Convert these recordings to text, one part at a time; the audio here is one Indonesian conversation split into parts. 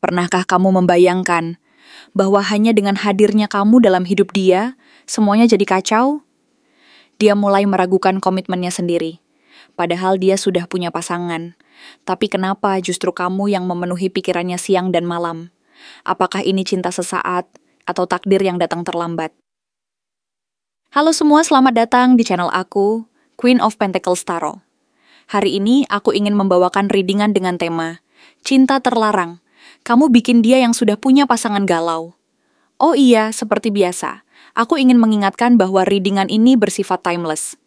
Pernahkah kamu membayangkan bahwa hanya dengan hadirnya kamu dalam hidup dia, semuanya jadi kacau? Dia mulai meragukan komitmennya sendiri, padahal dia sudah punya pasangan. Tapi kenapa justru kamu yang memenuhi pikirannya siang dan malam? Apakah ini cinta sesaat atau takdir yang datang terlambat? Halo semua, selamat datang di channel aku, Queen of Pentacles Tarot. Hari ini aku ingin membawakan readingan dengan tema Cinta Terlarang. Kamu bikin dia yang sudah punya pasangan galau. Oh iya, seperti biasa, aku ingin mengingatkan bahwa readingan ini bersifat timeless.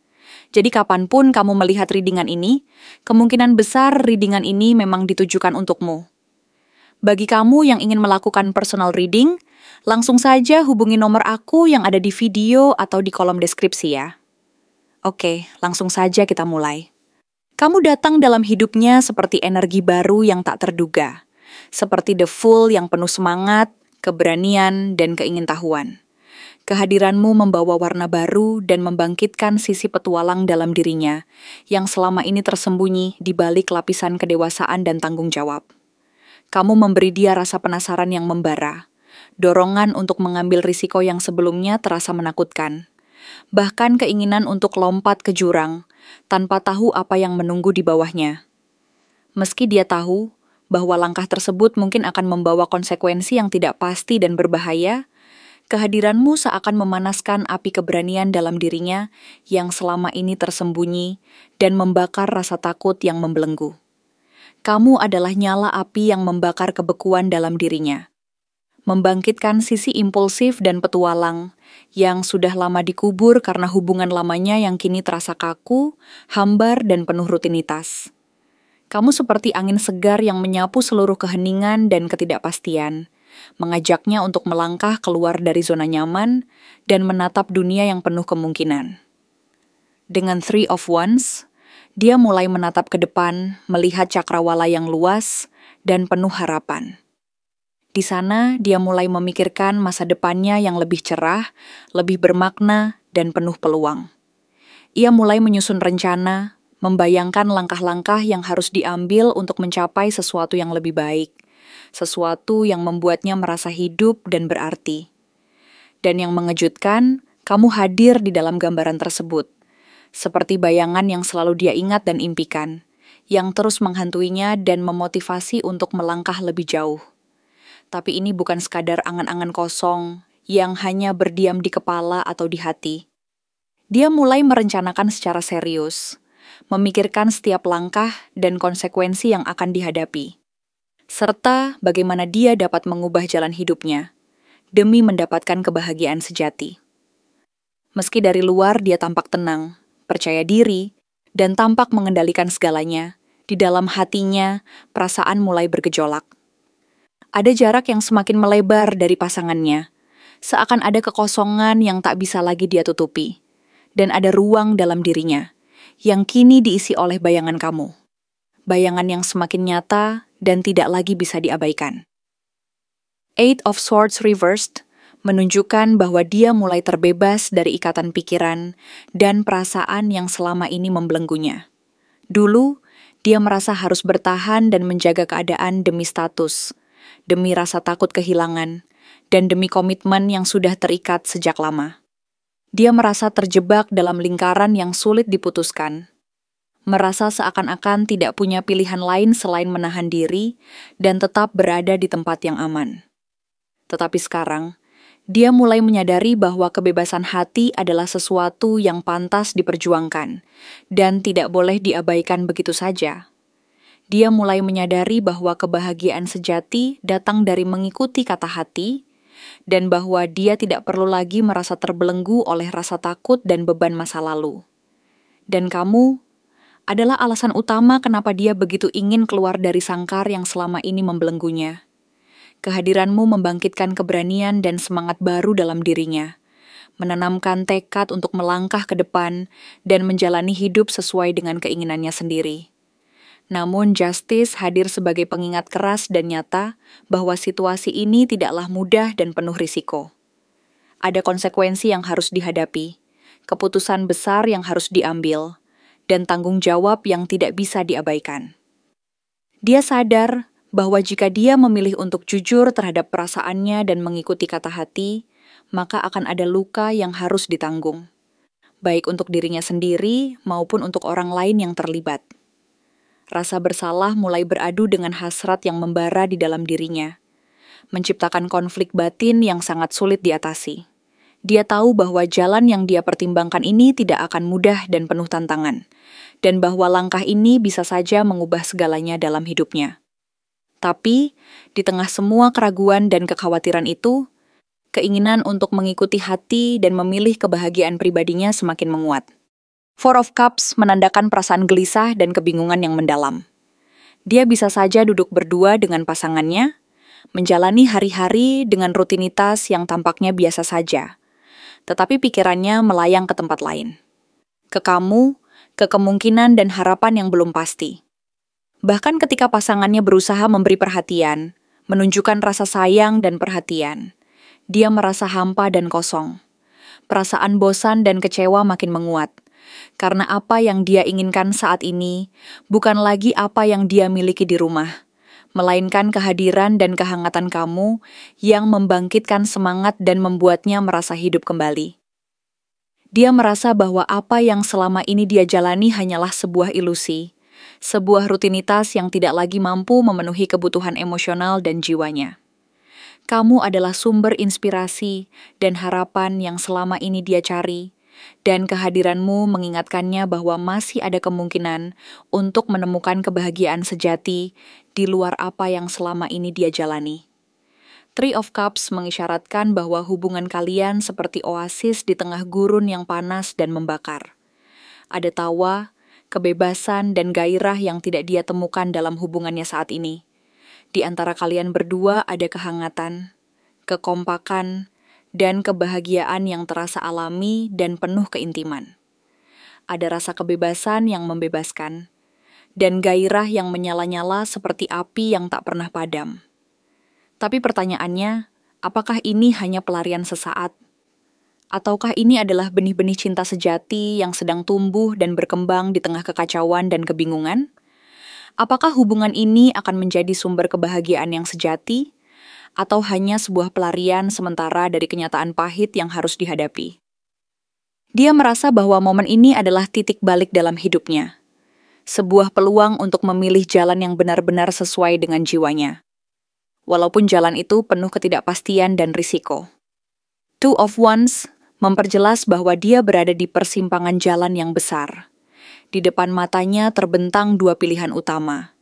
Jadi kapanpun kamu melihat readingan ini, kemungkinan besar readingan ini memang ditujukan untukmu. Bagi kamu yang ingin melakukan personal reading, langsung saja hubungi nomor aku yang ada di video atau di kolom deskripsi ya. Oke, langsung saja kita mulai. Kamu datang dalam hidupnya seperti energi baru yang tak terduga. Seperti the Fool yang penuh semangat, keberanian, dan keingintahuan. Kehadiranmu membawa warna baru dan membangkitkan sisi petualang dalam dirinya, yang selama ini tersembunyi di balik lapisan kedewasaan dan tanggung jawab. Kamu memberi dia rasa penasaran yang membara, dorongan untuk mengambil risiko yang sebelumnya terasa menakutkan, bahkan keinginan untuk lompat ke jurang, tanpa tahu apa yang menunggu di bawahnya. Meski dia tahu bahwa langkah tersebut mungkin akan membawa konsekuensi yang tidak pasti dan berbahaya, kehadiranmu seakan memanaskan api keberanian dalam dirinya yang selama ini tersembunyi dan membakar rasa takut yang membelenggu. Kamu adalah nyala api yang membakar kebekuan dalam dirinya, membangkitkan sisi impulsif dan petualang yang sudah lama dikubur karena hubungan lamanya yang kini terasa kaku, hambar, dan penuh rutinitas. Kamu seperti angin segar yang menyapu seluruh keheningan dan ketidakpastian, mengajaknya untuk melangkah keluar dari zona nyaman dan menatap dunia yang penuh kemungkinan. Dengan Three of Wands, dia mulai menatap ke depan, melihat cakrawala yang luas dan penuh harapan. Di sana, dia mulai memikirkan masa depannya yang lebih cerah, lebih bermakna, dan penuh peluang. Ia mulai menyusun rencana, membayangkan langkah-langkah yang harus diambil untuk mencapai sesuatu yang lebih baik, sesuatu yang membuatnya merasa hidup dan berarti. Dan yang mengejutkan, kamu hadir di dalam gambaran tersebut, seperti bayangan yang selalu dia ingat dan impikan, yang terus menghantuinya dan memotivasi untuk melangkah lebih jauh. Tapi ini bukan sekadar angan-angan kosong yang hanya berdiam di kepala atau di hati. Dia mulai merencanakan secara serius, memikirkan setiap langkah dan konsekuensi yang akan dihadapi, serta bagaimana dia dapat mengubah jalan hidupnya demi mendapatkan kebahagiaan sejati. Meski dari luar dia tampak tenang, percaya diri, dan tampak mengendalikan segalanya, di dalam hatinya perasaan mulai bergejolak. Ada jarak yang semakin melebar dari pasangannya, seakan ada kekosongan yang tak bisa lagi dia tutupi, dan ada ruang dalam dirinya, yang kini diisi oleh bayangan kamu. Bayangan yang semakin nyata dan tidak lagi bisa diabaikan. Eight of Swords Reversed menunjukkan bahwa dia mulai terbebas dari ikatan pikiran dan perasaan yang selama ini membelenggunya. Dulu, dia merasa harus bertahan dan menjaga keadaan demi status, demi rasa takut kehilangan, dan demi komitmen yang sudah terikat sejak lama. Dia merasa terjebak dalam lingkaran yang sulit diputuskan, merasa seakan-akan tidak punya pilihan lain selain menahan diri dan tetap berada di tempat yang aman. Tetapi sekarang, dia mulai menyadari bahwa kebebasan hati adalah sesuatu yang pantas diperjuangkan dan tidak boleh diabaikan begitu saja. Dia mulai menyadari bahwa kebahagiaan sejati datang dari mengikuti kata hati, dan bahwa dia tidak perlu lagi merasa terbelenggu oleh rasa takut dan beban masa lalu. Dan kamu adalah alasan utama kenapa dia begitu ingin keluar dari sangkar yang selama ini membelenggunya. Kehadiranmu membangkitkan keberanian dan semangat baru dalam dirinya, menanamkan tekad untuk melangkah ke depan dan menjalani hidup sesuai dengan keinginannya sendiri. Namun Justice hadir sebagai pengingat keras dan nyata bahwa situasi ini tidaklah mudah dan penuh risiko. Ada konsekuensi yang harus dihadapi, keputusan besar yang harus diambil, dan tanggung jawab yang tidak bisa diabaikan. Dia sadar bahwa jika dia memilih untuk jujur terhadap perasaannya dan mengikuti kata hati, maka akan ada luka yang harus ditanggung, baik untuk dirinya sendiri maupun untuk orang lain yang terlibat. Rasa bersalah mulai beradu dengan hasrat yang membara di dalam dirinya, menciptakan konflik batin yang sangat sulit diatasi. Dia tahu bahwa jalan yang dia pertimbangkan ini tidak akan mudah dan penuh tantangan, dan bahwa langkah ini bisa saja mengubah segalanya dalam hidupnya. Tapi, di tengah semua keraguan dan kekhawatiran itu, keinginan untuk mengikuti hati dan memilih kebahagiaan pribadinya semakin menguat. Four of Cups menandakan perasaan gelisah dan kebingungan yang mendalam. Dia bisa saja duduk berdua dengan pasangannya, menjalani hari-hari dengan rutinitas yang tampaknya biasa saja, tetapi pikirannya melayang ke tempat lain. Ke kamu, ke kemungkinan dan harapan yang belum pasti. Bahkan ketika pasangannya berusaha memberi perhatian, menunjukkan rasa sayang dan perhatian, dia merasa hampa dan kosong. Perasaan bosan dan kecewa makin menguat, karena apa yang dia inginkan saat ini bukan lagi apa yang dia miliki di rumah, melainkan kehadiran dan kehangatan kamu yang membangkitkan semangat dan membuatnya merasa hidup kembali. Dia merasa bahwa apa yang selama ini dia jalani hanyalah sebuah ilusi, sebuah rutinitas yang tidak lagi mampu memenuhi kebutuhan emosional dan jiwanya. Kamu adalah sumber inspirasi dan harapan yang selama ini dia cari, dan kehadiranmu mengingatkannya bahwa masih ada kemungkinan untuk menemukan kebahagiaan sejati di luar apa yang selama ini dia jalani. Three of Cups mengisyaratkan bahwa hubungan kalian seperti oasis di tengah gurun yang panas dan membakar. Ada tawa, kebebasan, dan gairah yang tidak dia temukan dalam hubungannya saat ini. Di antara kalian berdua ada kehangatan, kekompakan, dan kebahagiaan yang terasa alami dan penuh keintiman. Ada rasa kebebasan yang membebaskan, dan gairah yang menyala-nyala seperti api yang tak pernah padam. Tapi pertanyaannya, apakah ini hanya pelarian sesaat? Ataukah ini adalah benih-benih cinta sejati yang sedang tumbuh dan berkembang di tengah kekacauan dan kebingungan? Apakah hubungan ini akan menjadi sumber kebahagiaan yang sejati? Atau hanya sebuah pelarian sementara dari kenyataan pahit yang harus dihadapi? Dia merasa bahwa momen ini adalah titik balik dalam hidupnya. Sebuah peluang untuk memilih jalan yang benar-benar sesuai dengan jiwanya. Walaupun jalan itu penuh ketidakpastian dan risiko. Two of Wands memperjelas bahwa dia berada di persimpangan jalan yang besar. Di depan matanya terbentang dua pilihan utama.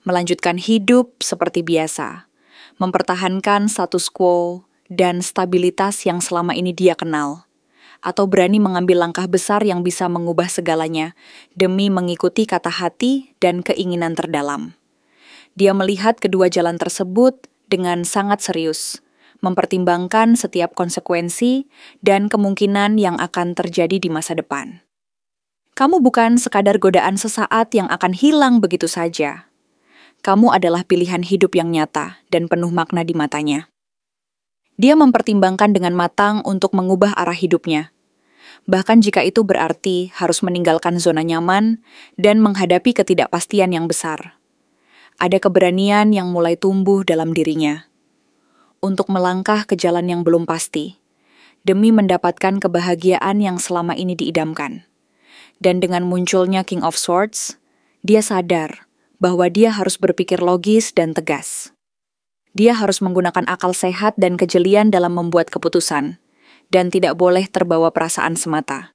Melanjutkan hidup seperti biasa, mempertahankan status quo dan stabilitas yang selama ini dia kenal, atau berani mengambil langkah besar yang bisa mengubah segalanya demi mengikuti kata hati dan keinginan terdalam. Dia melihat kedua jalan tersebut dengan sangat serius, mempertimbangkan setiap konsekuensi dan kemungkinan yang akan terjadi di masa depan. Kamu bukan sekadar godaan sesaat yang akan hilang begitu saja. Kamu adalah pilihan hidup yang nyata dan penuh makna di matanya. Dia mempertimbangkan dengan matang untuk mengubah arah hidupnya. Bahkan jika itu berarti harus meninggalkan zona nyaman dan menghadapi ketidakpastian yang besar. Ada keberanian yang mulai tumbuh dalam dirinya. Untuk melangkah ke jalan yang belum pasti, demi mendapatkan kebahagiaan yang selama ini diidamkan. Dan dengan munculnya King of Swords, dia sadar bahwa dia harus berpikir logis dan tegas. Dia harus menggunakan akal sehat dan kejelian dalam membuat keputusan, dan tidak boleh terbawa perasaan semata.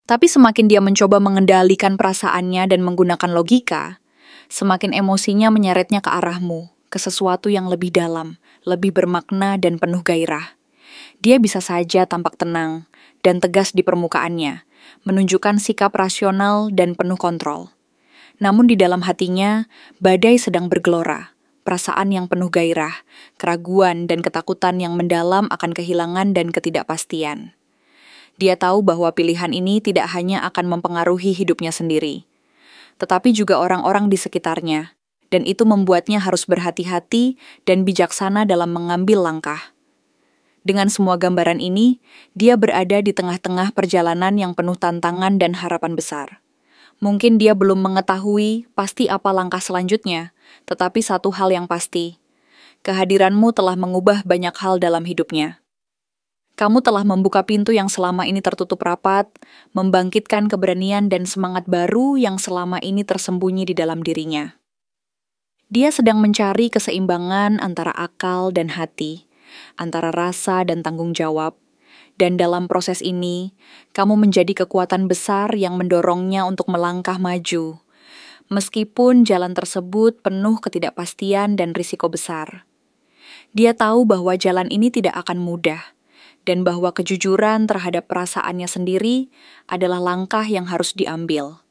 Tapi semakin dia mencoba mengendalikan perasaannya dan menggunakan logika, semakin emosinya menyeretnya ke arahmu, ke sesuatu yang lebih dalam, lebih bermakna dan penuh gairah. Dia bisa saja tampak tenang dan tegas di permukaannya, menunjukkan sikap rasional dan penuh kontrol. Namun di dalam hatinya, badai sedang bergelora, perasaan yang penuh gairah, keraguan dan ketakutan yang mendalam akan kehilangan dan ketidakpastian. Dia tahu bahwa pilihan ini tidak hanya akan mempengaruhi hidupnya sendiri, tetapi juga orang-orang di sekitarnya, dan itu membuatnya harus berhati-hati dan bijaksana dalam mengambil langkah. Dengan semua gambaran ini, dia berada di tengah-tengah perjalanan yang penuh tantangan dan harapan besar. Mungkin dia belum mengetahui pasti apa langkah selanjutnya, tetapi satu hal yang pasti, kehadiranmu telah mengubah banyak hal dalam hidupnya. Kamu telah membuka pintu yang selama ini tertutup rapat, membangkitkan keberanian dan semangat baru yang selama ini tersembunyi di dalam dirinya. Dia sedang mencari keseimbangan antara akal dan hati, antara rasa dan tanggung jawab, dan dalam proses ini, kamu menjadi kekuatan besar yang mendorongnya untuk melangkah maju, meskipun jalan tersebut penuh ketidakpastian dan risiko besar. Dia tahu bahwa jalan ini tidak akan mudah, dan bahwa kejujuran terhadap perasaannya sendiri adalah langkah yang harus diambil.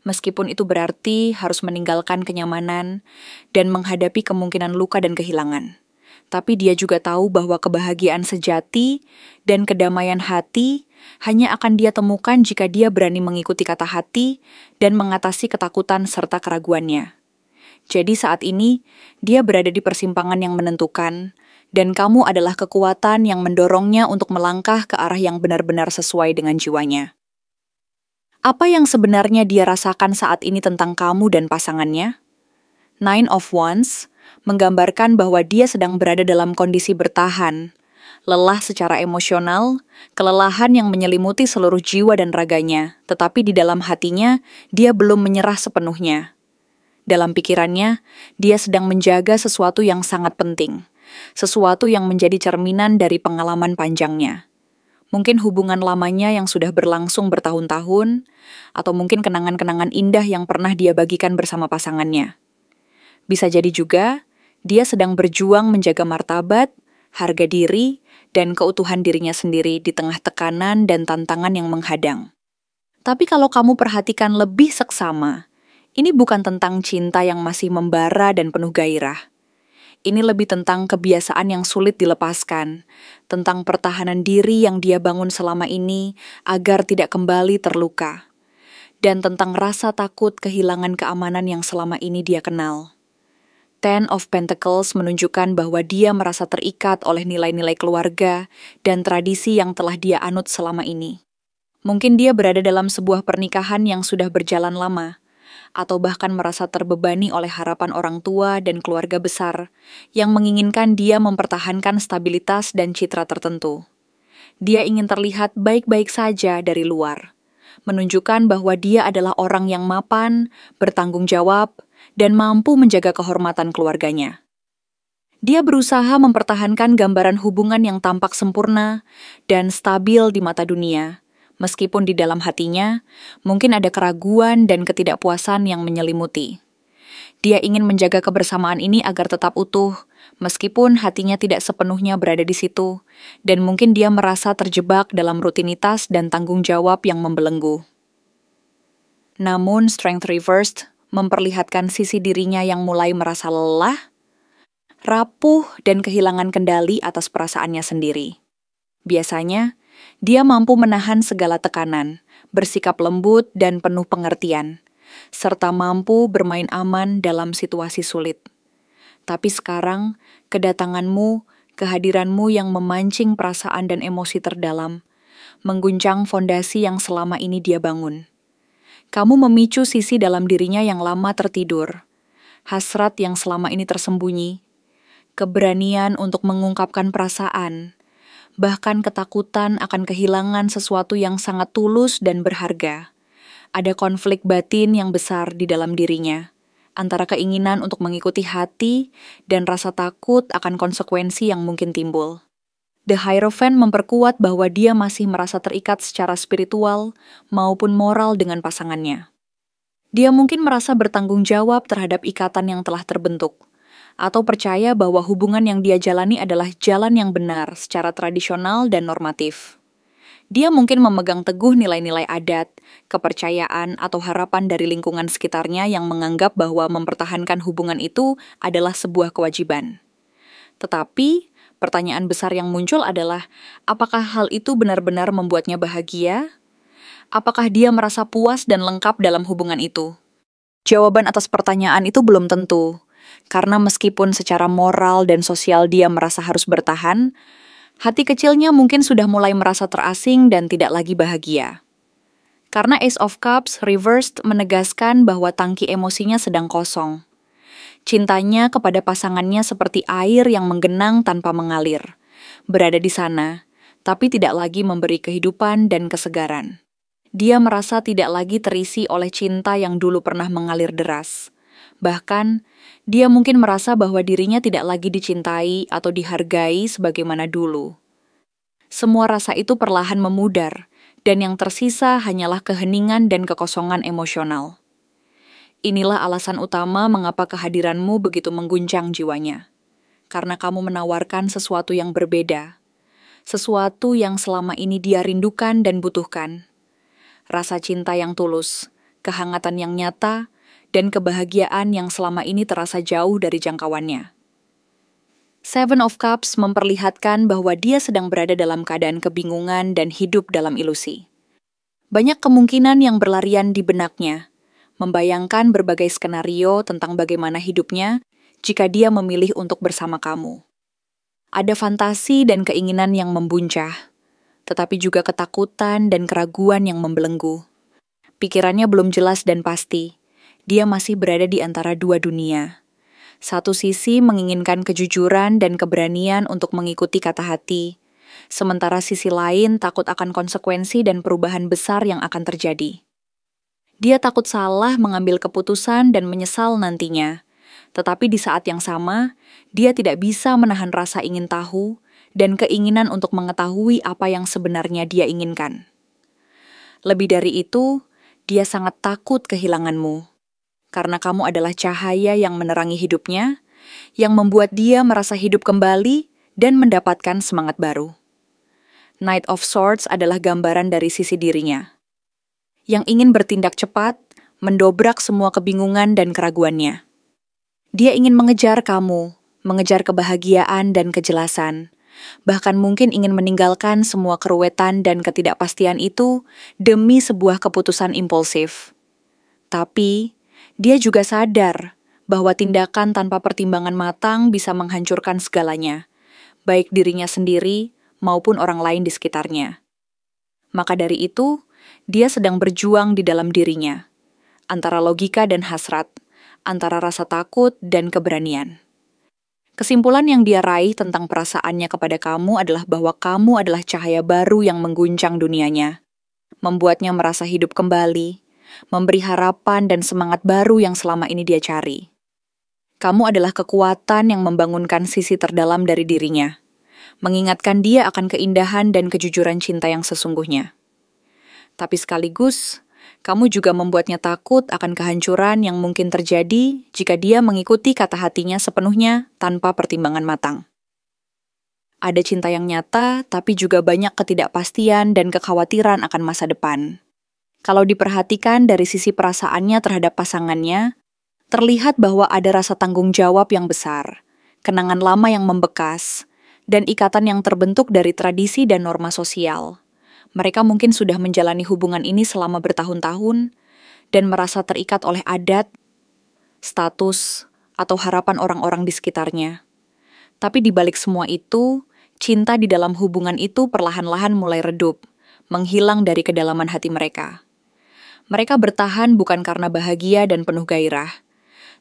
Meskipun itu berarti harus meninggalkan kenyamanan dan menghadapi kemungkinan luka dan kehilangan. Tapi dia juga tahu bahwa kebahagiaan sejati dan kedamaian hati hanya akan dia temukan jika dia berani mengikuti kata hati dan mengatasi ketakutan serta keraguannya. Jadi saat ini, dia berada di persimpangan yang menentukan, dan kamu adalah kekuatan yang mendorongnya untuk melangkah ke arah yang benar-benar sesuai dengan jiwanya. Apa yang sebenarnya dia rasakan saat ini tentang kamu dan pasangannya? Nine of Wands menggambarkan bahwa dia sedang berada dalam kondisi bertahan, lelah secara emosional, kelelahan yang menyelimuti seluruh jiwa dan raganya, tetapi di dalam hatinya, dia belum menyerah sepenuhnya. Dalam pikirannya, dia sedang menjaga sesuatu yang sangat penting, sesuatu yang menjadi cerminan dari pengalaman panjangnya. Mungkin hubungan lamanya yang sudah berlangsung bertahun-tahun, atau mungkin kenangan-kenangan indah yang pernah dia bagikan bersama pasangannya. Bisa jadi juga, dia sedang berjuang menjaga martabat, harga diri, dan keutuhan dirinya sendiri di tengah tekanan dan tantangan yang menghadang. Tapi kalau kamu perhatikan lebih seksama, ini bukan tentang cinta yang masih membara dan penuh gairah. Ini lebih tentang kebiasaan yang sulit dilepaskan, tentang pertahanan diri yang dia bangun selama ini agar tidak kembali terluka, dan tentang rasa takut kehilangan keamanan yang selama ini dia kenal. Ten of Pentacles menunjukkan bahwa dia merasa terikat oleh nilai-nilai keluarga dan tradisi yang telah dia anut selama ini. Mungkin dia berada dalam sebuah pernikahan yang sudah berjalan lama, atau bahkan merasa terbebani oleh harapan orang tua dan keluarga besar yang menginginkan dia mempertahankan stabilitas dan citra tertentu. Dia ingin terlihat baik-baik saja dari luar, menunjukkan bahwa dia adalah orang yang mapan, bertanggung jawab, dan mampu menjaga kehormatan keluarganya. Dia berusaha mempertahankan gambaran hubungan yang tampak sempurna dan stabil di mata dunia, meskipun di dalam hatinya mungkin ada keraguan dan ketidakpuasan yang menyelimuti. Dia ingin menjaga kebersamaan ini agar tetap utuh, meskipun hatinya tidak sepenuhnya berada di situ, dan mungkin dia merasa terjebak dalam rutinitas dan tanggung jawab yang membelenggu. Namun, Strength Reversed memperlihatkan sisi dirinya yang mulai merasa lelah, rapuh, dan kehilangan kendali atas perasaannya sendiri. Biasanya, dia mampu menahan segala tekanan, bersikap lembut dan penuh pengertian, serta mampu bermain aman dalam situasi sulit. Tapi sekarang, kedatanganmu, kehadiranmu yang memancing perasaan dan emosi terdalam, mengguncang fondasi yang selama ini dia bangun. Kamu memicu sisi dalam dirinya yang lama tertidur, hasrat yang selama ini tersembunyi, keberanian untuk mengungkapkan perasaan, bahkan ketakutan akan kehilangan sesuatu yang sangat tulus dan berharga. Ada konflik batin yang besar di dalam dirinya, antara keinginan untuk mengikuti hati dan rasa takut akan konsekuensi yang mungkin timbul. The Hierophant memperkuat bahwa dia masih merasa terikat secara spiritual maupun moral dengan pasangannya. Dia mungkin merasa bertanggung jawab terhadap ikatan yang telah terbentuk, atau percaya bahwa hubungan yang dia jalani adalah jalan yang benar secara tradisional dan normatif. Dia mungkin memegang teguh nilai-nilai adat, kepercayaan, atau harapan dari lingkungan sekitarnya yang menganggap bahwa mempertahankan hubungan itu adalah sebuah kewajiban. Tetapi, pertanyaan besar yang muncul adalah, apakah hal itu benar-benar membuatnya bahagia? Apakah dia merasa puas dan lengkap dalam hubungan itu? Jawaban atas pertanyaan itu belum tentu. Karena meskipun secara moral dan sosial dia merasa harus bertahan, hati kecilnya mungkin sudah mulai merasa terasing dan tidak lagi bahagia. Karena Ace of Cups reversed menegaskan bahwa tangki emosinya sedang kosong. Cintanya kepada pasangannya seperti air yang menggenang tanpa mengalir. Berada di sana, tapi tidak lagi memberi kehidupan dan kesegaran. Dia merasa tidak lagi terisi oleh cinta yang dulu pernah mengalir deras. Bahkan, dia mungkin merasa bahwa dirinya tidak lagi dicintai atau dihargai sebagaimana dulu. Semua rasa itu perlahan memudar, dan yang tersisa hanyalah keheningan dan kekosongan emosional. Inilah alasan utama mengapa kehadiranmu begitu mengguncang jiwanya. Karena kamu menawarkan sesuatu yang berbeda. Sesuatu yang selama ini dia rindukan dan butuhkan. Rasa cinta yang tulus, kehangatan yang nyata, dan kebahagiaan yang selama ini terasa jauh dari jangkauannya. Seven of Cups memperlihatkan bahwa dia sedang berada dalam keadaan kebingungan dan hidup dalam ilusi. Banyak kemungkinan yang berlarian di benaknya, membayangkan berbagai skenario tentang bagaimana hidupnya jika dia memilih untuk bersama kamu. Ada fantasi dan keinginan yang membuncah, tetapi juga ketakutan dan keraguan yang membelenggu. Pikirannya belum jelas dan pasti, dia masih berada di antara dua dunia. Satu sisi menginginkan kejujuran dan keberanian untuk mengikuti kata hati, sementara sisi lain takut akan konsekuensi dan perubahan besar yang akan terjadi. Dia takut salah mengambil keputusan dan menyesal nantinya, tetapi di saat yang sama, dia tidak bisa menahan rasa ingin tahu dan keinginan untuk mengetahui apa yang sebenarnya dia inginkan. Lebih dari itu, dia sangat takut kehilanganmu. Karena kamu adalah cahaya yang menerangi hidupnya, yang membuat dia merasa hidup kembali dan mendapatkan semangat baru. Knight of Swords adalah gambaran dari sisi dirinya, yang ingin bertindak cepat, mendobrak semua kebingungan dan keraguannya. Dia ingin mengejar kamu, mengejar kebahagiaan dan kejelasan, bahkan mungkin ingin meninggalkan semua keruwetan dan ketidakpastian itu demi sebuah keputusan impulsif. Tapi, dia juga sadar bahwa tindakan tanpa pertimbangan matang bisa menghancurkan segalanya, baik dirinya sendiri maupun orang lain di sekitarnya. Maka dari itu, dia sedang berjuang di dalam dirinya, antara logika dan hasrat, antara rasa takut dan keberanian. Kesimpulan yang dia raih tentang perasaannya kepada kamu adalah bahwa kamu adalah cahaya baru yang mengguncang dunianya, membuatnya merasa hidup kembali, memberi harapan dan semangat baru yang selama ini dia cari. Kamu adalah kekuatan yang membangunkan sisi terdalam dari dirinya, mengingatkan dia akan keindahan dan kejujuran cinta yang sesungguhnya. Tapi sekaligus, kamu juga membuatnya takut akan kehancuran yang mungkin terjadi jika dia mengikuti kata hatinya sepenuhnya tanpa pertimbangan matang. Ada cinta yang nyata, tapi juga banyak ketidakpastian dan kekhawatiran akan masa depan. Kalau diperhatikan dari sisi perasaannya terhadap pasangannya, terlihat bahwa ada rasa tanggung jawab yang besar, kenangan lama yang membekas, dan ikatan yang terbentuk dari tradisi dan norma sosial. Mereka mungkin sudah menjalani hubungan ini selama bertahun-tahun dan merasa terikat oleh adat, status, atau harapan orang-orang di sekitarnya. Tapi di balik semua itu, cinta di dalam hubungan itu perlahan-lahan mulai redup, menghilang dari kedalaman hati mereka. Mereka bertahan bukan karena bahagia dan penuh gairah,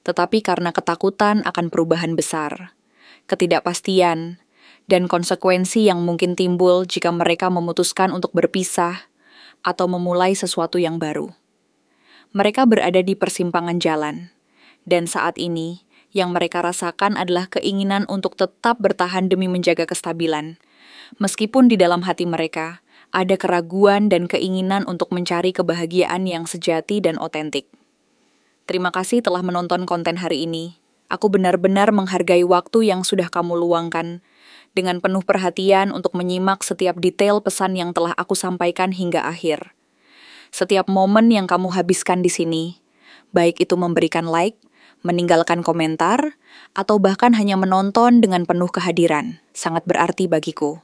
tetapi karena ketakutan akan perubahan besar, ketidakpastian, dan konsekuensi yang mungkin timbul jika mereka memutuskan untuk berpisah atau memulai sesuatu yang baru. Mereka berada di persimpangan jalan, dan saat ini yang mereka rasakan adalah keinginan untuk tetap bertahan demi menjaga kestabilan, meskipun di dalam hati mereka ada keraguan dan keinginan untuk mencari kebahagiaan yang sejati dan otentik. Terima kasih telah menonton konten hari ini. Aku benar-benar menghargai waktu yang sudah kamu luangkan dengan penuh perhatian untuk menyimak setiap detail pesan yang telah aku sampaikan hingga akhir. Setiap momen yang kamu habiskan di sini, baik itu memberikan like, meninggalkan komentar, atau bahkan hanya menonton dengan penuh kehadiran, sangat berarti bagiku.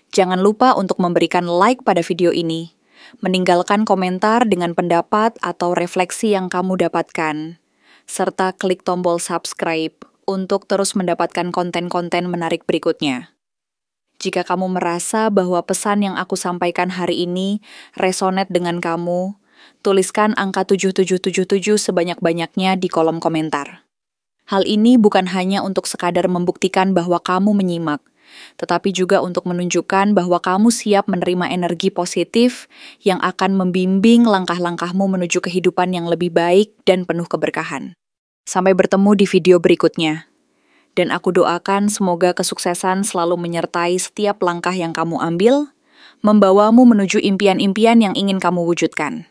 Jangan lupa untuk memberikan like pada video ini, meninggalkan komentar dengan pendapat atau refleksi yang kamu dapatkan, serta klik tombol subscribe untuk terus mendapatkan konten-konten menarik berikutnya. Jika kamu merasa bahwa pesan yang aku sampaikan hari ini resonate dengan kamu, tuliskan angka 7777 sebanyak-banyaknya di kolom komentar. Hal ini bukan hanya untuk sekadar membuktikan bahwa kamu menyimak, tetapi juga untuk menunjukkan bahwa kamu siap menerima energi positif yang akan membimbing langkah-langkahmu menuju kehidupan yang lebih baik dan penuh keberkahan. Sampai bertemu di video berikutnya. Dan aku doakan semoga kesuksesan selalu menyertai setiap langkah yang kamu ambil, membawamu menuju impian-impian yang ingin kamu wujudkan.